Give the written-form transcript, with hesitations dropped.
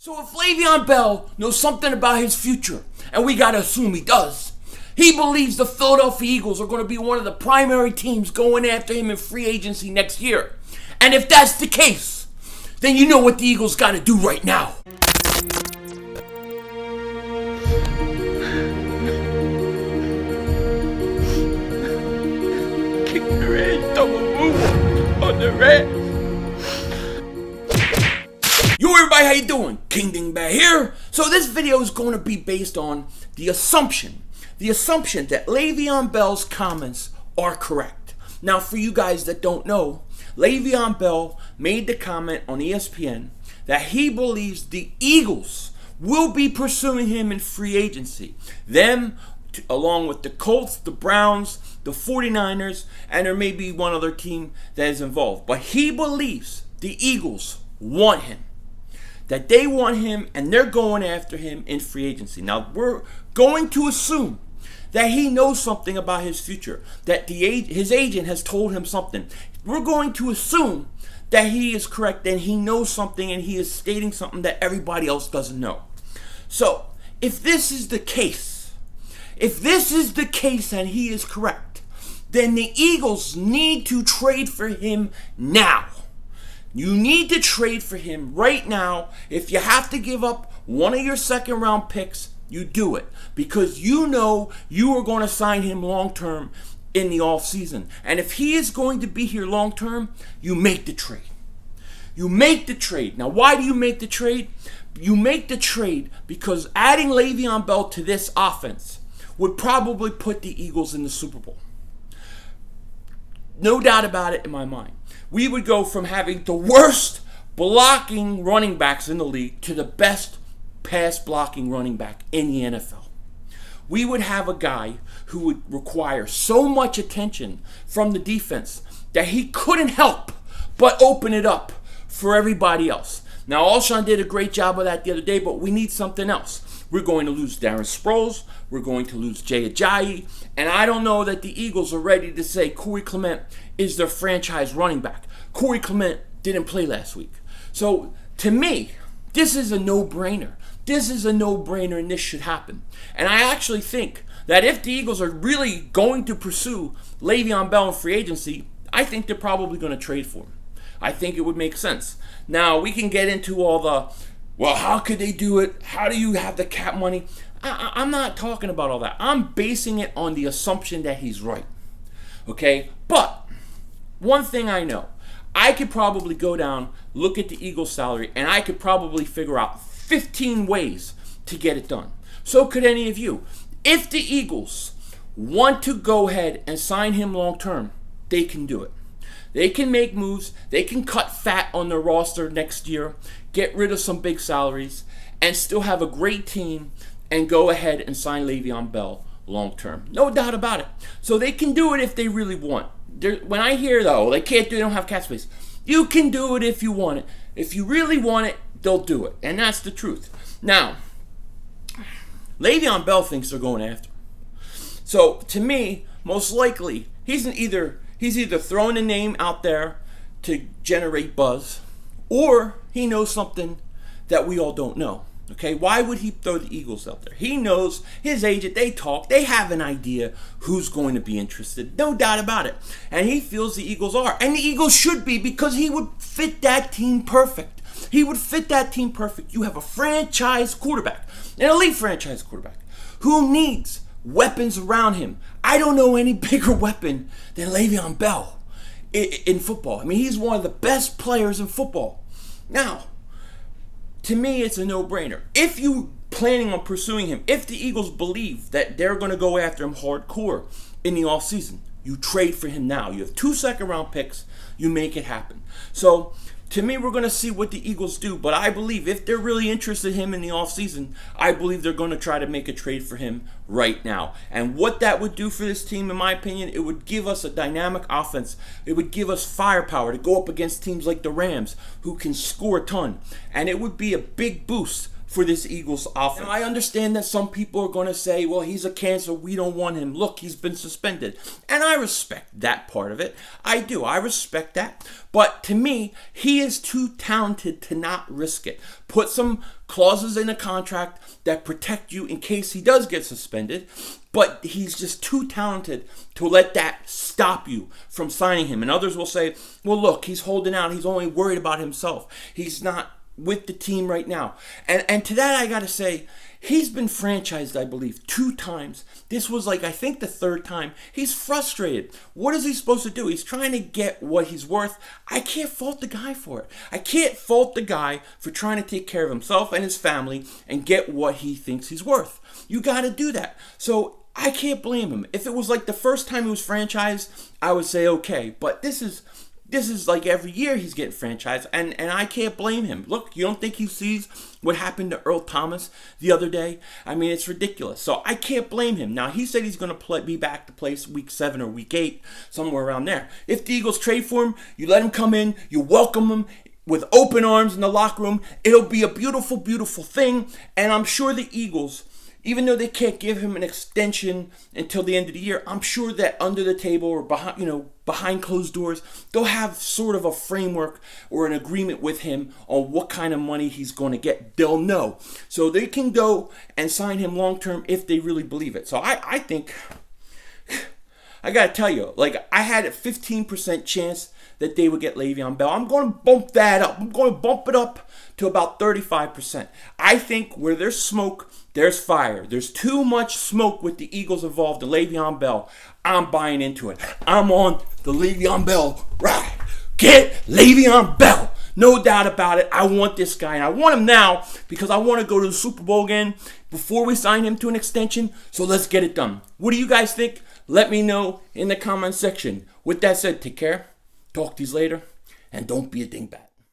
So if Le'Veon Bell knows something about his future, and we gotta assume he does, he believes the Philadelphia Eagles are going to be one of the primary teams going after him in free agency next year. And if that's the case, then you know what the Eagles gotta do right now. Kick the red, double move on the red. Yo everybody, how you doing? King Dingbat here. So this video is going to be based on the assumption that Le'Veon Bell's comments are correct. Now for you guys that don't know, Le'Veon Bell made the comment on ESPN that he believes the Eagles will be pursuing him in free agency. Along with the Colts, the Browns, the 49ers, and there may be one other team that is involved. But he believes the Eagles want him. That they want him and they're going after him in free agency. Now, we're going to assume that he knows something about his future, that his agent has told him something. We're going to assume that he is correct and he knows something and he is stating something that everybody else doesn't know. So, if this is the case and he is correct, then the Eagles need to trade for him now. You need to trade for him right now. If you have to give up one of your second round picks, you do it. Because you know you are going to sign him long term in the offseason. And if he is going to be here long term, you make the trade. You make the trade. Now, why do you make the trade? You make the trade because adding Le'Veon Bell to this offense would probably put the Eagles in the Super Bowl. No doubt about it in my mind. We would go from having the worst blocking running backs in the league to the best pass blocking running back in the NFL. We would have a guy who would require so much attention from the defense that he couldn't help but open it up for everybody else. Now, Alshon did a great job of that the other day, but we need something else. We're going to lose Darren Sproles. We're going to lose Jay Ajayi. And I don't know that the Eagles are ready to say Corey Clement is their franchise running back. Corey Clement didn't play last week. So, to me, this is a no-brainer. This is a no-brainer and this should happen. And I actually think that if the Eagles are really going to pursue Le'Veon Bell in free agency, I think they're probably going to trade for him. I think it would make sense. Now, we can get into all the, well, how could they do it? How do you have the cap money? I'm not talking about all that. I'm basing it on the assumption that he's right. Okay? But one thing I know, I could probably go down, look at the Eagles' salary, and I could probably figure out 15 ways to get it done. So could any of you. If the Eagles want to go ahead and sign him long term, they can do it. They can make moves. They can cut fat on their roster next year, get rid of some big salaries, and still have a great team and go ahead and sign Le'Veon Bell long term. No doubt about it. So they can do it if they really want. When I hear, though, they can't do it, they don't have cap space. You can do it if you want it. If you really want it, they'll do it. And that's the truth. Now, Le'Veon Bell thinks they're going after him. So, to me, most likely, he's either throwing a name out there to generate buzz, or he knows something that we all don't know. Okay, why would he throw the Eagles out there? He knows his agent, they talk, they have an idea who's going to be interested. No doubt about it. And he feels the Eagles are. And the Eagles should be because he would fit that team perfect. He would fit that team perfect. You have a franchise quarterback, an elite franchise quarterback, who needs weapons around him. I don't know any bigger weapon than Le'Veon Bell in football. I mean, he's one of the best players in football. Now, to me, it's a no-brainer. If you planning on pursuing him, if the Eagles believe that they're going to go after him hardcore in the offseason, you trade for him now. You have 2 second-round picks. You make it happen. So, to me, we're going to see what the Eagles do. But I believe if they're really interested in him in the offseason, I believe they're going to try to make a trade for him right now. And what that would do for this team, in my opinion, it would give us a dynamic offense. It would give us firepower to go up against teams like the Rams, who can score a ton. And it would be a big boost for this Eagles offense. Now, I understand that some people are going to say, well, he's a cancer. We don't want him. Look, he's been suspended. And I respect that part of it. I do. I respect that. But to me, he is too talented to not risk it. Put some clauses in a contract that protect you in case he does get suspended. But he's just too talented to let that stop you from signing him. And others will say, well, look, he's holding out. He's only worried about himself. He's not with the team right now. And to that, I got to say, he's been franchised, I believe, 2 times. This was I think the 3rd time. He's frustrated. What is he supposed to do? He's trying to get what he's worth. I can't fault the guy for it. I can't fault the guy for trying to take care of himself and his family and get what he thinks he's worth. You got to do that. So I can't blame him. If it was the first time he was franchised, I would say okay. But this is every year he's getting franchised, and I can't blame him. Look, you don't think he sees what happened to Earl Thomas the other day? I mean, it's ridiculous. So I can't blame him. Now, he said he's going to be back to play week 7 or week 8, somewhere around there. If the Eagles trade for him, you let him come in, you welcome him with open arms in the locker room. It'll be a beautiful, beautiful thing, and I'm sure the Eagles, even though they can't give him an extension until the end of the year, I'm sure that under the table or behind closed doors, they'll have sort of a framework or an agreement with him on what kind of money he's going to get. They'll know. So they can go and sign him long-term if they really believe it. So I think, I got to tell you, I had a 15% chance that they would get Le'Veon Bell. I'm going to bump that up. I'm going to bump it up to about 35%. I think where there's smoke, there's fire. There's too much smoke with the Eagles involved in Le'Veon Bell. I'm buying into it. I'm on the Le'Veon Bell ride. Get Le'Veon Bell. No doubt about it. I want this guy, and I want him now because I want to go to the Super Bowl again before we sign him to an extension. So let's get it done. What do you guys think? Let me know in the comment section. With that said, take care. Talk to you later, and don't be a dingbat.